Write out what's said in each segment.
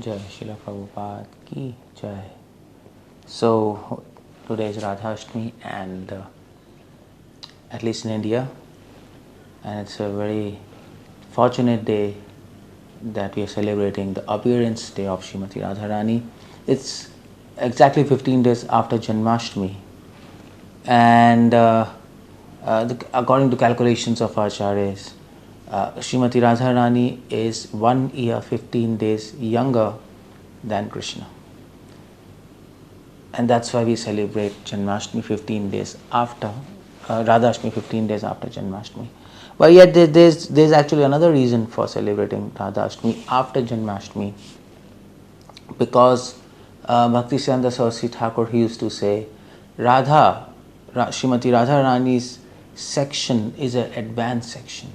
Jai Srila Prabhupada ki Jai. So today is Radhastami, and at least in India, and it's a very fortunate day that we are celebrating the appearance day of Srimati Radharani. It's exactly 15 days after Janmashtami, and according to calculations of our acharyas, Srimati Radharani is 1 year 15 days younger than Krishna, and that's why we celebrate Janmashtami 15 days after Radhastami 15 days after Janmashtami. But yet there's actually another reason for celebrating Radhastami after Janmashtami, because Bhaktisiddhanta Saraswati Thakur, he used to say, Srimati Radharani's section is an advanced section.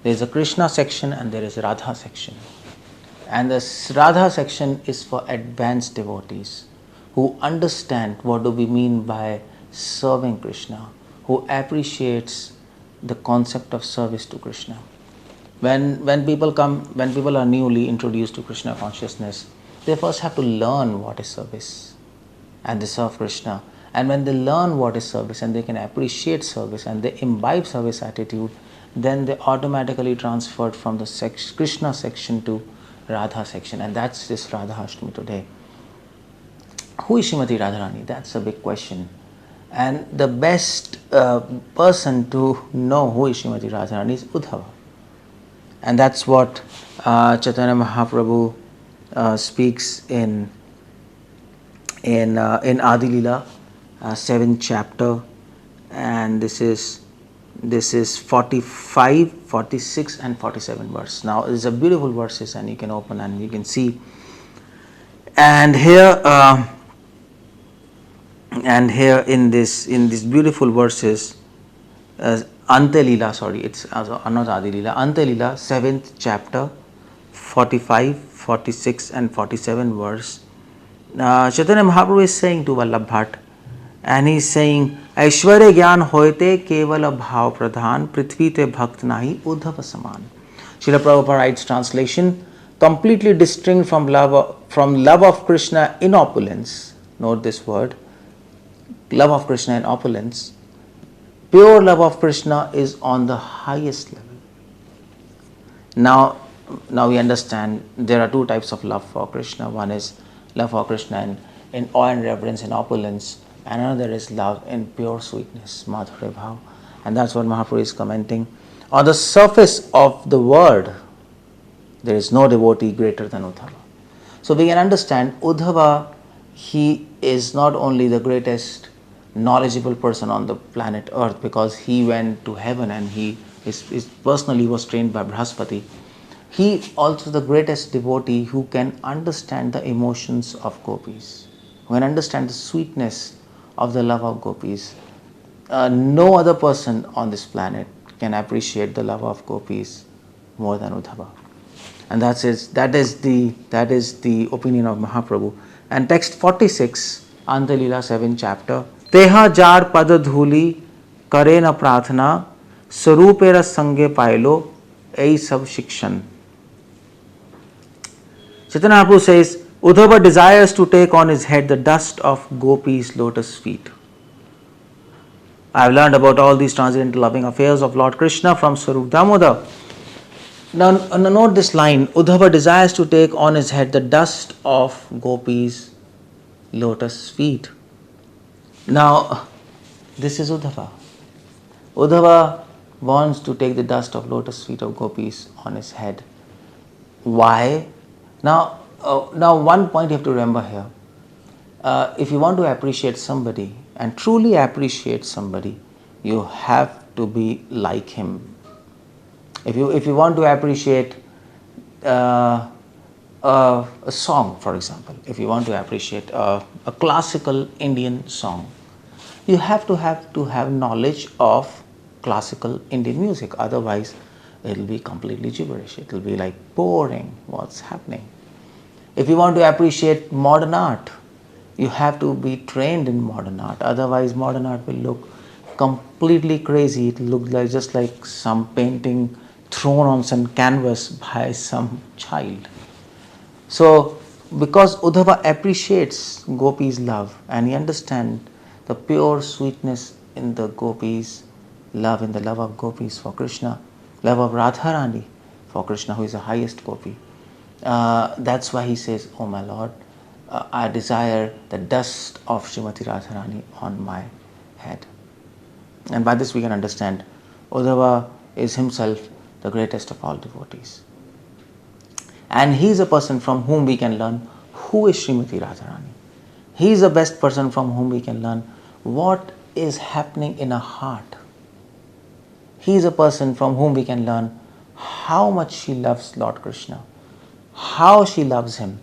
There is a Krishna section and there is a Radha section. And the Radha section is for advanced devotees who understand what do we mean by serving Krishna, who appreciates the concept of service to Krishna. When people are newly introduced to Krishna consciousness, they first have to learn what is service, and they serve Krishna. And when they learn what is service and they can appreciate service and they imbibe service attitude, then they automatically transferred from the Krishna section to Radha section, and that's this Radhastami today. Who is Srimati Radharani? That's a big question. And the best person to know who is Srimati Radharani is Uddhava. And that's what Chaitanya Mahaprabhu speaks in Adi Lila, 7th chapter, and this is 45, 46 and 47 verse. Now these are beautiful verses, and you can open and you can see. And here in these beautiful verses, Ante Lila, it's not Adi Lila, Ante Lila, 7th chapter, 45, 46 and 47 verse. Chaitanya Mahaprabhu is saying to Vallabh Bhatt, and he is saying, Aishwarya Gyan hoite kevala bhav pradhan, prithvi te bhakt nahi Uddhava saman. Srila Prabhupada writes translation, completely distinct from love of Krishna in opulence. Note this word, love of Krishna in opulence. Pure love of Krishna is on the highest level. Now we understand there are two types of love for Krishna. One is love for Krishna in awe and reverence and opulence, and another is love in pure sweetness, madhurya bhav. And that's what Mahaprabhu is commenting. On the surface of the world, there is no devotee greater than Uddhava. So we can understand Uddhava, he is not only the greatest knowledgeable person on the planet Earth, because he went to heaven and he personally was trained by Brihaspati. He also the greatest devotee who can understand the emotions of gopis, who can understand the sweetness of the love of gopis. No other person on this planet can appreciate the love of gopis more than Uddhava. And that is the opinion of Mahaprabhu. And text 46, Ante Lila 7th chapter, Teha jar pada dhuli kare na prathana, sarupera sange pailo, ei sab shikshan. Chaitanya Mahaprabhu says, Uddhava desires to take on his head the dust of gopis' lotus feet. I have learned about all these transcendental loving affairs of Lord Krishna from Swarup Damodar. Now note this line, Uddhava desires to take on his head the dust of gopis' lotus feet. Now, this is Uddhava. Uddhava wants to take the dust of lotus feet of gopis on his head. Why? Now one point you have to remember here. If you want to appreciate somebody and truly appreciate somebody, you have to be like him. If you want to appreciate a song, for example, if you want to appreciate a classical Indian song, you have to have knowledge of classical Indian music. Otherwise, it will be completely gibberish. It will be like boring. What's happening? If you want to appreciate modern art, you have to be trained in modern art. Otherwise, modern art will look completely crazy. It will look just like some painting thrown on some canvas by some child. So, because Uddhava appreciates Gopi's love and he understands the pure sweetness in the Gopis' love, in the love of Gopis for Krishna, love of Radharani for Krishna, who is the highest Gopi. That's why he says, "Oh my Lord, I desire the dust of Srimati Radharani on my head." And by this we can understand Uddhava is himself the greatest of all devotees. And he is a person from whom we can learn who is Srimati Radharani. He is the best person from whom we can learn what is happening in a heart. He is a person from whom we can learn how much she loves Lord Krishna, how she loves him,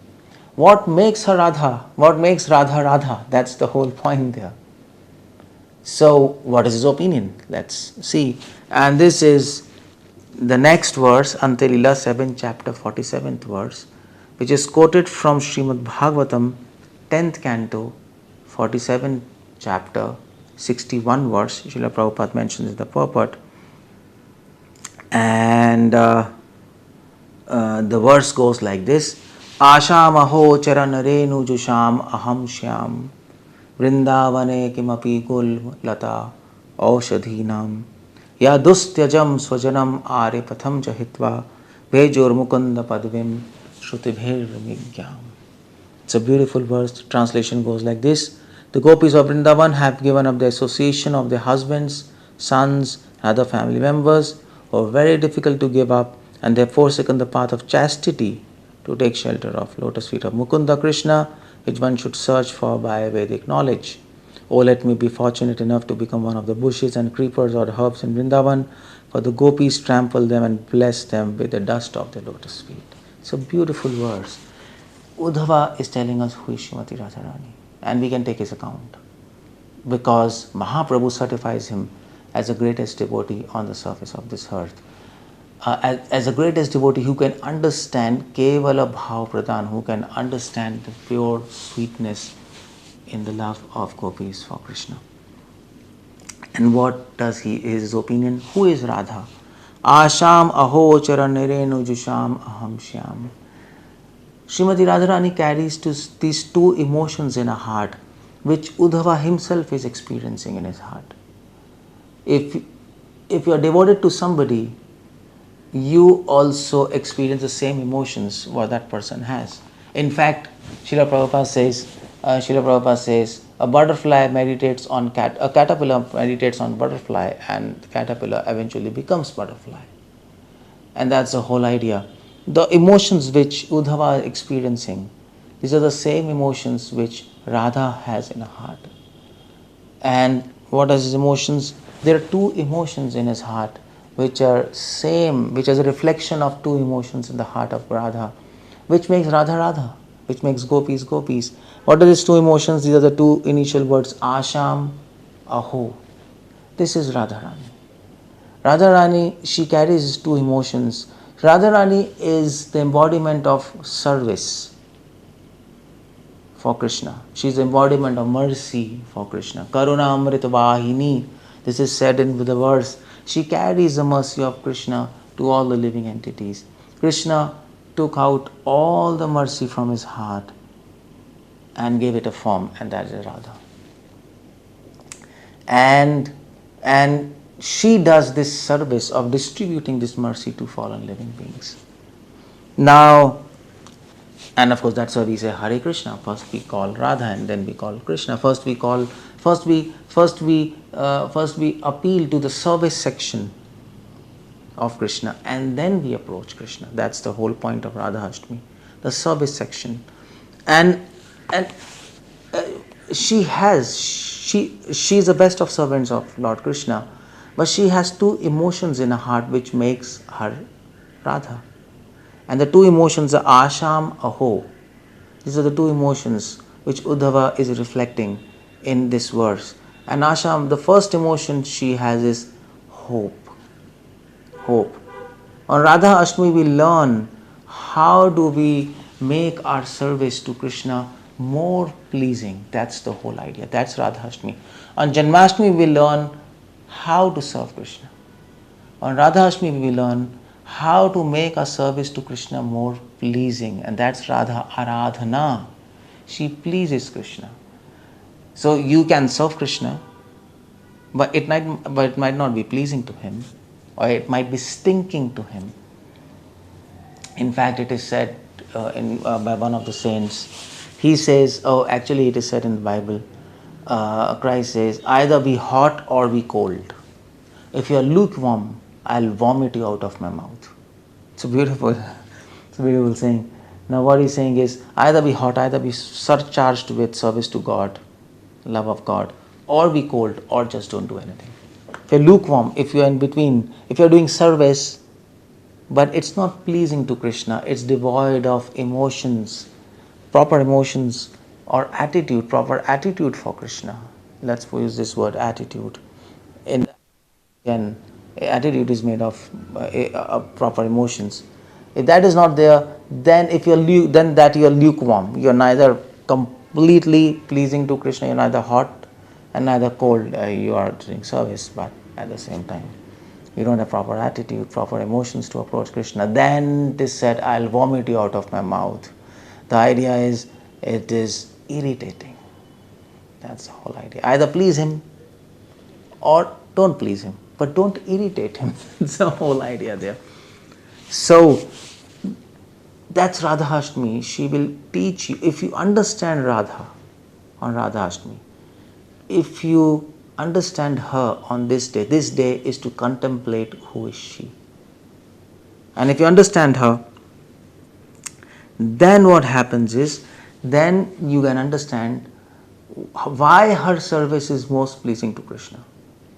what makes her Radha, what makes Radha Radha. That's the whole point there. So, what is his opinion? Let's see. And this is the next verse, until Lila 7, chapter 47th verse, which is quoted from Srimad Bhagavatam, 10th canto, 47th chapter, 61 verse. Srila Prabhupada mentions in the purport. And the verse goes like this: Asham aho charan renu jusham aham shyam vrindavane kimapi gul lata aushadhinam ya dustyajam swajanam are patham chahitva vejor mukunda padvim shrutibhir vigyam. It's a beautiful verse. The translation goes like this: the gopis of Vrindavan have given up the association of their husbands, sons, and other family members who are very difficult to give up, and they have forsaken the path of chastity to take shelter of lotus feet of Mukunda Krishna, which one should search for by Vedic knowledge. Oh, let me be fortunate enough to become one of the bushes and creepers or herbs in Vrindavan, for the gopis trample them and bless them with the dust of their lotus feet. It's a beautiful verse. Uddhava is telling us who is Srimati Radharani, and we can take his account because Mahaprabhu certifies him as the greatest devotee on the surface of this earth. As the greatest devotee who can understand 𝗙𝗶𝗹 Pradhan, who can understand the pure sweetness in the love of gopis for Krishna. And what does his opinion? Who is Radha? Asham aho charan renu jusham aham shyam. Srimati Radharani carries these two emotions in her heart, which Uddhava himself is experiencing in his heart. If you are devoted to somebody, you also experience the same emotions what that person has. In fact, Srila Prabhupada says, a butterfly meditates on a caterpillar meditates on butterfly, and the caterpillar eventually becomes butterfly. And that's the whole idea. The emotions which Uddhava is experiencing, these are the same emotions which Radha has in her heart. And what are his emotions? There are two emotions in his heart which are same, which is a reflection of two emotions in the heart of Radha, which makes Radha Radha, which makes gopis gopis. What are these two emotions? These are the two initial words, Asham, Aho. This is Radharani. Radharani, she carries these two emotions. Radharani is the embodiment of service for Krishna. She is the embodiment of mercy for Krishna. Karuna Amrita Vahini. This is said in the verse. She carries the mercy of Krishna to all the living entities. Krishna took out all the mercy from his heart and gave it a form, and that is Radha. And she does this service of distributing this mercy to fallen living beings. Now, and of course that's why we say Hare Krishna. First we call Radha and then we call Krishna. First we appeal to the service section of Krishna, and then we approach Krishna. That's the whole point of Radhastami, the service section. And she is the best of servants of Lord Krishna, but she has two emotions in her heart which makes her Radha. And the two emotions are Asham, Aho. These are the two emotions which Uddhava is reflecting in this verse. And Asham, the first emotion she has is hope. Hope. On Radha Ashtami we learn how do we make our service to Krishna more pleasing. That's the whole idea. That's Radha Ashtami. On Janmashtami we learn how to serve Krishna. On Radha Ashtami we learn how to make a service to Krishna more pleasing, and that's Radha Aradhana. She pleases Krishna. So you can serve Krishna, but it might not be pleasing to him, or it might be stinking to him. In fact, it is said by one of the saints. He says, actually it is said in the Bible, Christ says, either be hot or be cold. If you are lukewarm, I'll vomit you out of my mouth. It's a beautiful saying. Now what he's saying is, either be hot, either be surcharged with service to God, love of God, or be cold, or just don't do anything. If you're lukewarm, if you're in between, if you're doing service, but it's not pleasing to Krishna, it's devoid of emotions, proper emotions or attitude, proper attitude for Krishna. Let's use this word attitude. Again, attitude is made of proper emotions. If that is not there, then you're lukewarm. You're neither completely pleasing to Krishna, you're neither hot and neither cold. You are doing service, but at the same time, you don't have proper attitude, proper emotions to approach Krishna. Then it is said, I'll vomit you out of my mouth. The idea is, it is irritating. That's the whole idea. Either please him or don't please him, but don't irritate him. That's the whole idea there. So, that's Radhastami. She will teach you, if you understand Radha on Radhastami, if you understand her on this day is to contemplate who is she. And if you understand her, then what happens is, then you can understand why her service is most pleasing to Krishna.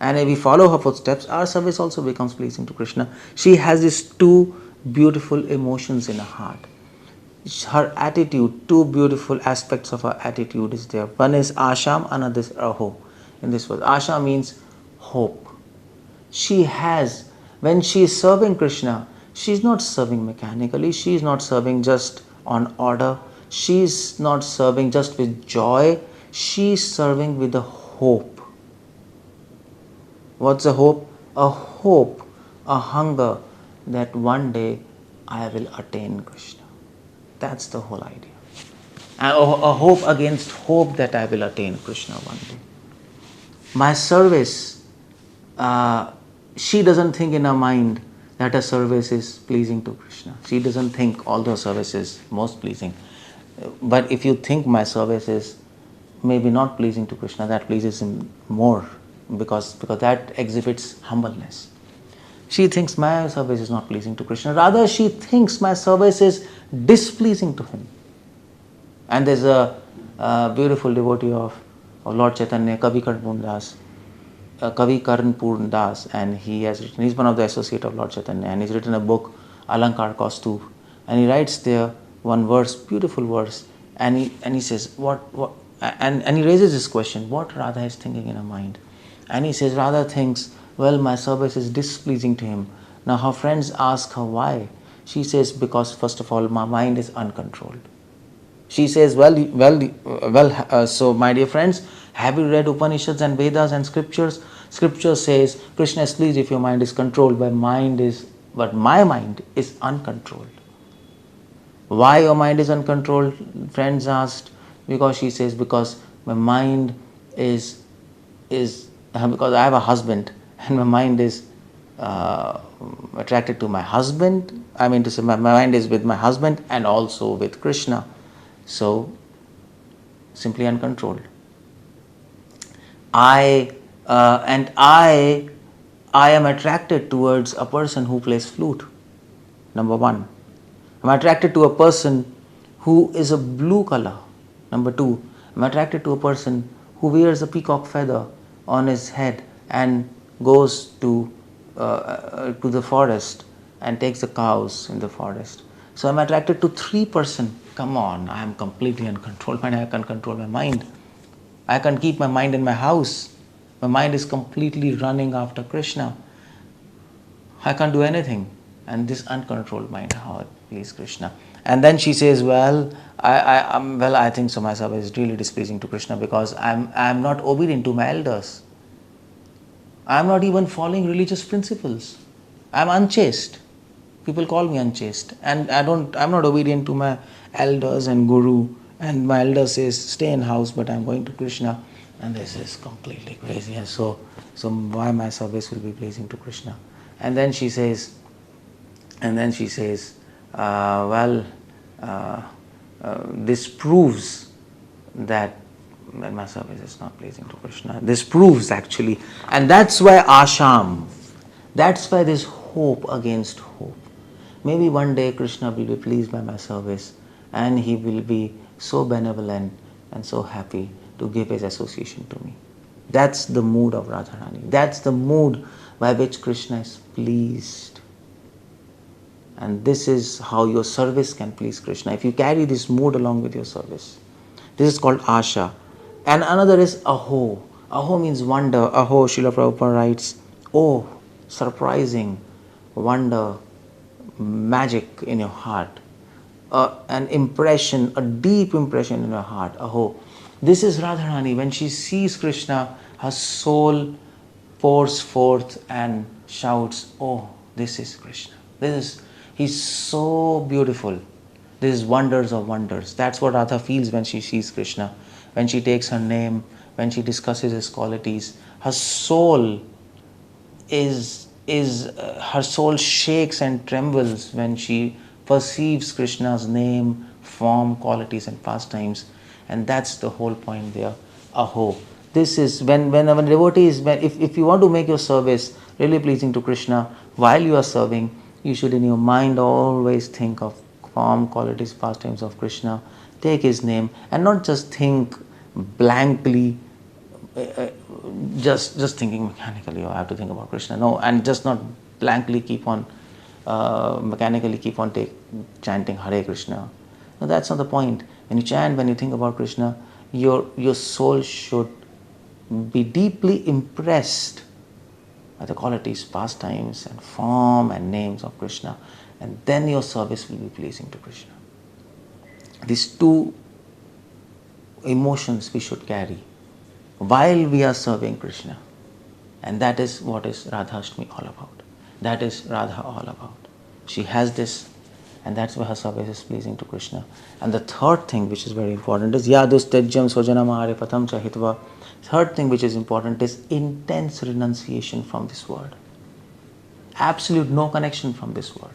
And if we follow her footsteps, our service also becomes pleasing to Krishna. She has these two beautiful emotions in her heart. Her attitude, two beautiful aspects of her attitude is there. One is asham, another is aho. In this word, asha means hope. She has, when she is serving Krishna, she is not serving mechanically, she is not serving just on order, she is not serving just with joy, she is serving with a hope. What's a hope? A hope, a hunger that one day I will attain Krishna. That's the whole idea. A hope against hope that I will attain Krishna one day. My service, she doesn't think in her mind that her service is pleasing to Krishna. She doesn't think all the service is most pleasing. But if you think my service is maybe not pleasing to Krishna, that pleases him more, because that exhibits humbleness. She thinks my service is not pleasing to Krishna. Rather, she thinks my service is displeasing to him. And there's a beautiful devotee of Lord Chaitanya, 𝗙cie Kavi Das, and he's one of the associate of Lord Chaitanya, and he's written a book, Alankar Kaustubh, and he writes there one verse, beautiful verse, and he says, and he raises this question, what Radha is thinking in her mind? And he says, Radha thinks, well, my service is displeasing to him. Now her friends ask her why. She says, because first of all, my mind is uncontrolled. She says, so my dear friends, have you read Upanishads and Vedas and scriptures? Scripture says, Krishna is pleased if your mind is controlled, but my mind is uncontrolled. Why your mind is uncontrolled? Friends asked. Because she says, because my mind is because I have a husband, and my mind is attracted to my husband. I mean to say, my mind is with my husband and also with Krishna. So, simply uncontrolled. I am attracted towards a person who plays flute. Number one. I'm attracted to a person who is a blue color. Number two. I'm attracted to a person who wears a peacock feather on his head and goes to the forest and takes the cows in the forest. So I'm attracted to three person. Come on, I am completely uncontrolled. I can't control my mind. I can't keep my mind in my house. My mind is completely running after Krishna. I can't do anything. And this uncontrolled mind, how it please Krishna. And then she says, I think so my service is really displeasing to Krishna because I'm not obedient to my elders. I'm not even following religious principles. I'm unchaste. People call me unchaste, and I'm not obedient to my elders and guru, and my elder says stay in house, but I'm going to Krishna, and this is completely crazy. And so why my service will be pleasing to Krishna? And then she says, this proves that my service is not pleasing to Krishna. This proves actually, and that's why asham, that's why this hope against hope. Maybe one day Krishna will be pleased by my service, and he will be so benevolent and so happy to give his association to me. That's the mood of Radharani. That's the mood by which Krishna is pleased. And this is how your service can please Krishna. If you carry this mood along with your service. This is called asha. And another is aho. Aho means wonder. Aho, Srila Prabhupada writes, oh, surprising, wonder, magic in your heart. An impression, a deep impression in your heart. Aho. This is Radharani. When she sees Krishna, her soul pours forth and shouts, oh, this is Krishna. He's so beautiful. This is wonders of wonders. That's what Radha feels when she sees Krishna. When she takes her name, when she discusses his qualities, her soul her soul shakes and trembles when she perceives Krishna's name, form, qualities and pastimes. And that's the whole point there. Aho. This is when a devotee is, if you want to make your service really pleasing to Krishna, while you are serving, you should in your mind always think of form, qualities, pastimes of Krishna. Take his name and not just think blankly, just thinking mechanically, oh, I have to think about Krishna. No, and just not blankly keep on, mechanically keep on chanting Hare Krishna. No, that's not the point. When you chant, when you think about Krishna, your soul should be deeply impressed by the qualities, pastimes and form and names of Krishna, and then your service will be pleasing to Krishna. These two emotions we should carry while we are serving Krishna, and that is what is Radhastami all about. That is Radha all about. She has this, and that's why her service is pleasing to Krishna. And the third thing which is very important is 𝗙cie𝗶𝗹𝗶 𝗙𝗶𝗹. Third thing which is important is intense renunciation from this world. Absolute no connection from this world.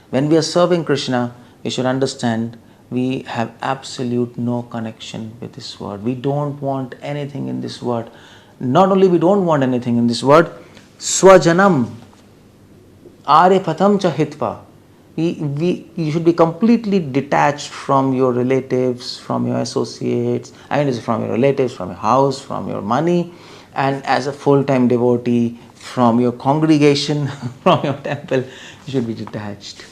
When we are serving Krishna, we should understand we have absolute no connection with this world. We don't want anything in this world. Not only we don't want anything in this world, swajanam 𝗙cie𝗶𝗹𝗶. You should be completely detached from your relatives, from your associates, from your relatives, from your house, from your money, and as a full-time devotee, from your congregation, from your temple, you should be detached.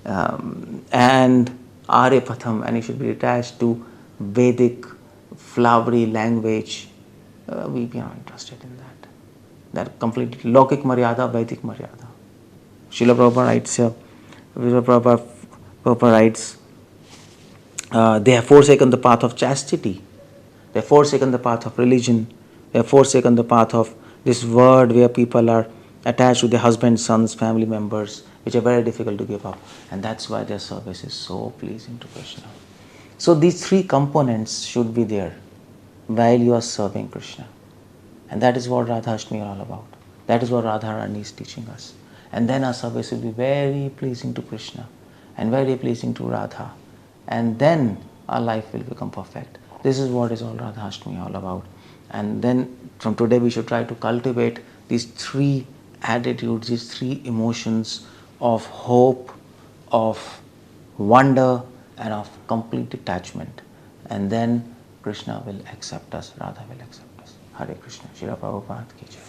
And 𝗙cie𝗶𝗹, and you should be attached to Vedic, flowery language. We are not interested in that. That completely Lokik Maryada, Vedic Maryada. Srila Prabhupada writes, they have forsaken the path of chastity. They have forsaken the path of religion. They have forsaken the path of this world where people are attached to their husbands, sons, family members, which are very difficult to give up. And that's why their service is so pleasing to Krishna. So these three components should be there while you are serving Krishna. And that is what Radhastami is all about. That is what Radharani is teaching us. And then our service will be very pleasing to Krishna and very pleasing to Radha. And then our life will become perfect. This is what is all Radhastami all about. And then from today we should try to cultivate these three attitudes, these three emotions of hope, of wonder, and of complete detachment. And then Krishna will accept us, Radha will accept us. Hare Krishna. Srila Prabhupada ki jai.